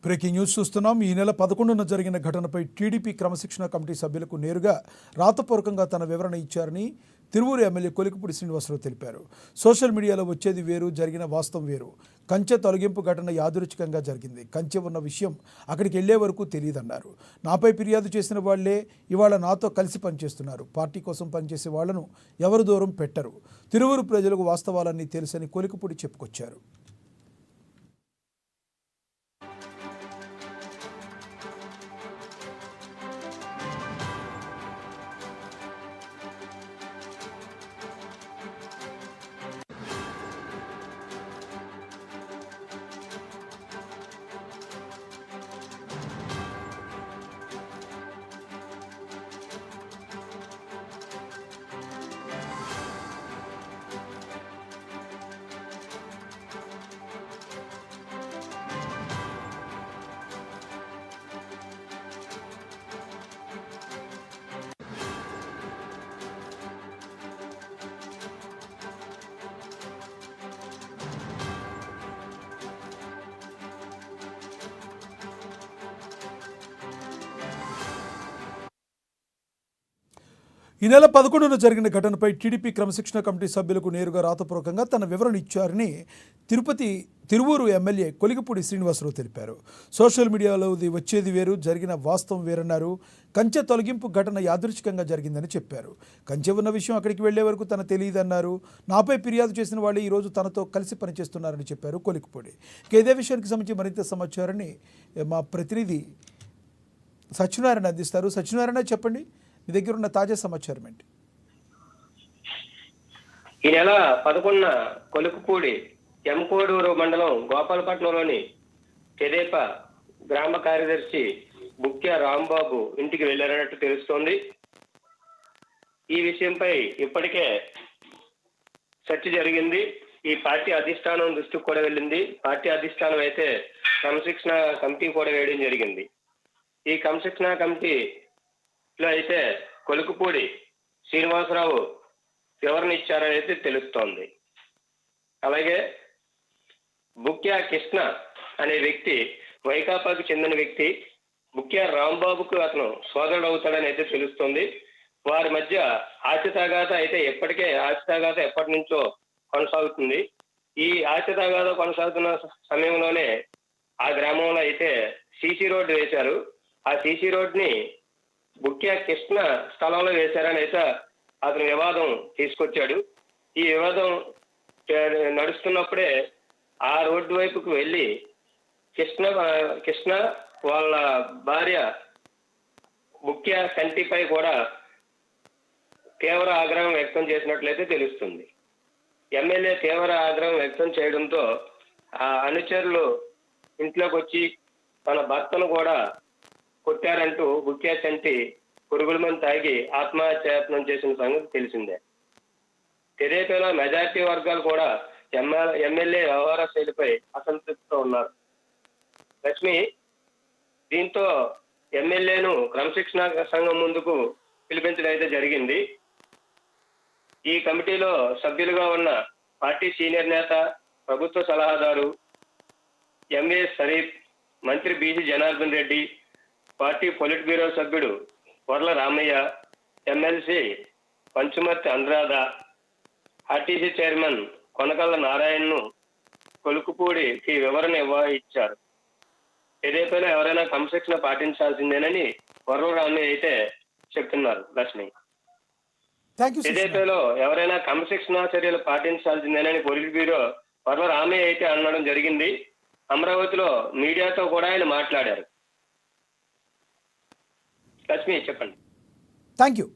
Breaking news చూస్తున్నాం. ఈ నెల 11న జరిగిన ఘటనపై టీడీపీ క్రమశిక్షణ కమిటీ సభ్యులకు నేరుగా రాతపూర్వకంగా తన వివరణ ఇచ్చారని తిరువూరు ఎమ్మెల్యే కొలికిపూడి శ్రీనివాసరావు తెలిపారు. సోషల్ మీడియాలో వచ్చేది వేరు, జరిగిన వాస్తవం వేరు. కంచె తొలగింపు ఘటన యాదృచ్ఛికంగా జరిగింది. కంచె ఉన్న విషయం అక్కడికి వెళ్లే వరకు తెలియదన్నారు. నాపై ఫిర్యాదు చేసిన వాళ్లే ఇవాళ నాతో కలిసి పనిచేస్తున్నారు. పార్టీ కోసం పనిచేసే వాళ్లను ఎవరు దూరం పెట్టరు. తిరువూరు ప్రజలకు వాస్తవాలన్నీ తెలుసని కొలికిపూడి చెప్పుకొచ్చారు. ఈ నెల 11న జరిగిన ఘటనపై టీడీపీ క్రమశిక్షణ కమిటీ సభ్యులకు నేరుగా రాతపూర్వకంగా తన వివరణ ఇచ్చారని తిరువూరు ఎమ్మెల్యే కొలికిపూడి శ్రీనివాసరావు తెలిపారు. సోషల్ మీడియాలో వచ్చేది వేరు, జరిగిన వాస్తవం వేరన్నారు. కంచె తొలగింపు ఘటన యాదృచ్ఛికంగా జరిగిందని చెప్పారు. కంచె ఉన్న విషయం అక్కడికి వెళ్లే వరకు తన తెలియదన్నారు. నాపై ఫిర్యాదు చేసిన వాళ్ళు ఈరోజు తనతో కలిసి పనిచేస్తున్నారని చెప్పారు కొలికిపూడి. ఇదే విషయానికి సంబంధించి మరింత సమాచారాన్ని మా ప్రతినిధి సత్యనారాయణ అందిస్తారు. సత్యనారాయణ, చెప్పండి, మీ దగ్గర ఉన్న తాజా సమాచారం ఏంటి? ఈ నెల 11న కొలుకుపూడి ఎంకోడూరు మండలం గోపాలపట్నంలోని తెదేపా గ్రామ కార్యదర్శి బుక్య రాంబాబు ఇంటికి వెళ్లారన్నట్టు తెలుస్తోంది. ఈ విషయంపై ఇప్పటికే చర్చ జరిగింది. ఈ పార్టీ అధిష్టానం దృష్టికి కూడా వెళ్ళింది. పార్టీ అధిష్టానం అయితే క్రమశిక్షణ కమిటీ కూడా వేయడం జరిగింది. ఈ క్రమశిక్షణ కమిటీలో అయితే కొలుకుపూడి శ్రీనివాసరావు వివరణ ఇచ్చారని అయితే తెలుస్తోంది. అలాగే బుక్యా కృష్ణ అనే వ్యక్తి వైకాపాకు చెందిన వ్యక్తి. బుక్యా రాంబాబుకు అతను సోదరుడు అవుతాడని అయితే తెలుస్తోంది. వారి మధ్య ఆస్తితగాద అయితే ఎప్పటి నుంచో కొనసాగుతుంది. ఈ ఆస్తితగాద కొనసాగుతున్న సమయంలోనే ఆ గ్రామంలో అయితే సీసీ రోడ్డు వేశారు. ఆ సీసీ రోడ్ని బుక్యా కృష్ణ స్థలంలో వేశారని అయితే అతను వివాదం తీసుకొచ్చాడు. ఈ వివాదం నడుస్తున్నప్పుడే ఆ రోడ్డు వైపుకు వెళ్ళి కృష్ణ వాళ్ళ భార్య బుక్యా కంటిపై కూడా తీవ్ర ఆగ్రహం వ్యక్తం చేసినట్లయితే తెలుస్తుంది. ఎమ్మెల్యే తీవ్ర ఆగ్రహం వ్యక్తం చేయడంతో ఆ అనుచరులు ఇంట్లోకి వచ్చి తన భర్తను కూడా కొట్టారంటూ బుక్యా చంటి పురుగుల మందు తాగి ఆత్మహత్యాయత్నం చేసిన సంగతి తెలిసిందే. తెదేపాలో మెజార్టీ వర్గాలు కూడా ఎమ్మెల్యే వ్యవహార శైలిపై అసంతృప్తితో ఉన్నారు. లక్ష్మి, దీంతో ఎమ్మెల్యేను క్రమశిక్షణ సంఘం ముందుకు పిలిపించడం అయితే జరిగింది. ఈ కమిటీలో సభ్యులుగా ఉన్న పార్టీ సీనియర్ నేత, ప్రభుత్వ సలహాదారు ఎంఏ షరీఫ్, మంత్రి BC Janardhan Reddy, party politburo సభ్యుడు Varla Ramaiah, MLC Panchumarthi Anuradha, RTC chairman Konakalla నారాయణను కొలుకుపూడికి వివరణ ఇచ్చారు. ఏదైనా ఎవరైనా క్రమశిక్షణ పాటించాల్సిందేనని వర్ల రామయ్య అయితే చెప్తున్నారు. లక్ష్మి, ఏదైనాలో ఎవరైనా క్రమశిక్షణ చర్యలు పాటించాల్సిందేనని పొలిట్ బ్యూరో వర్ల రామయ్య అయితే అనడం జరిగింది. అమరావతిలో మీడియాతో కూడా ఆయన మాట్లాడారు. లక్ష్మి, చెప్పండి. Thank you.